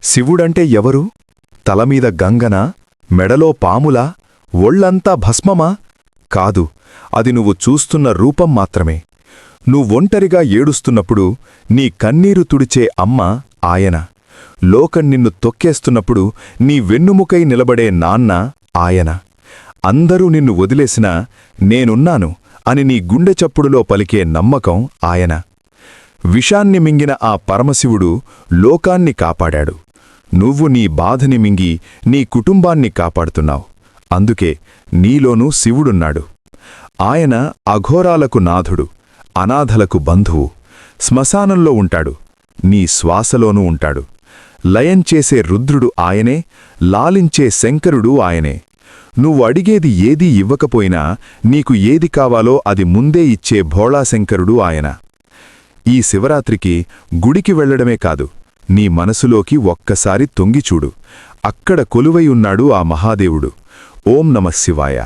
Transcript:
శివుడంటే ఎవరు? తలమీద గంగన, మెడలో పాములా, ఒళ్లంతా భస్మమా? కాదు, అది నువ్వు చూస్తున్న రూపం మాత్రమే. నువ్వొంటరిగా ఏడుస్తున్నప్పుడు నీ కన్నీరు తుడిచే అమ్మ ఆయన. లోకం నిన్ను తొక్కేస్తున్నప్పుడు నీ వెన్నుముకై నిలబడే నాన్న ఆయన. అందరూ నిన్ను వదిలేసినా నేనున్నాను అని నీ గుండె చప్పుడులో పలికే నమ్మకం ఆయన. విషాన్ని మింగిన ఆ పరమశివుడు లోకాన్ని కాపాడాడు. నువ్వు నీ బాధని మింగి నీ కుటుంబాన్ని కాపాడుతున్నావు. అందుకే నీలోనూ శివుడున్నాడు. ఆయన అఘోరాలకు నాథుడు, అనాథలకు బంధువు. శ్మశానంలో ఉంటాడు, నీ శ్వాసలోనూ ఉంటాడు. లయం చేసే రుద్రుడు ఆయనే, లాలించే శంకరుడు ఆయనే. నువ్వు అడిగేది ఏదీ ఇవ్వకపోయినా నీకు ఏది కావాలో అది ముందే ఇచ్చే భోళాశంకరుడు ఆయన. ఈ శివరాత్రికి గుడికి వెళ్లడమే కాదు, నీ మనసులోకి ఒక్కసారి తొంగిచూడు. అక్కడ కొలువై ఉన్నాడు ఆ మహాదేవుడు. ఓం నమః శివాయ.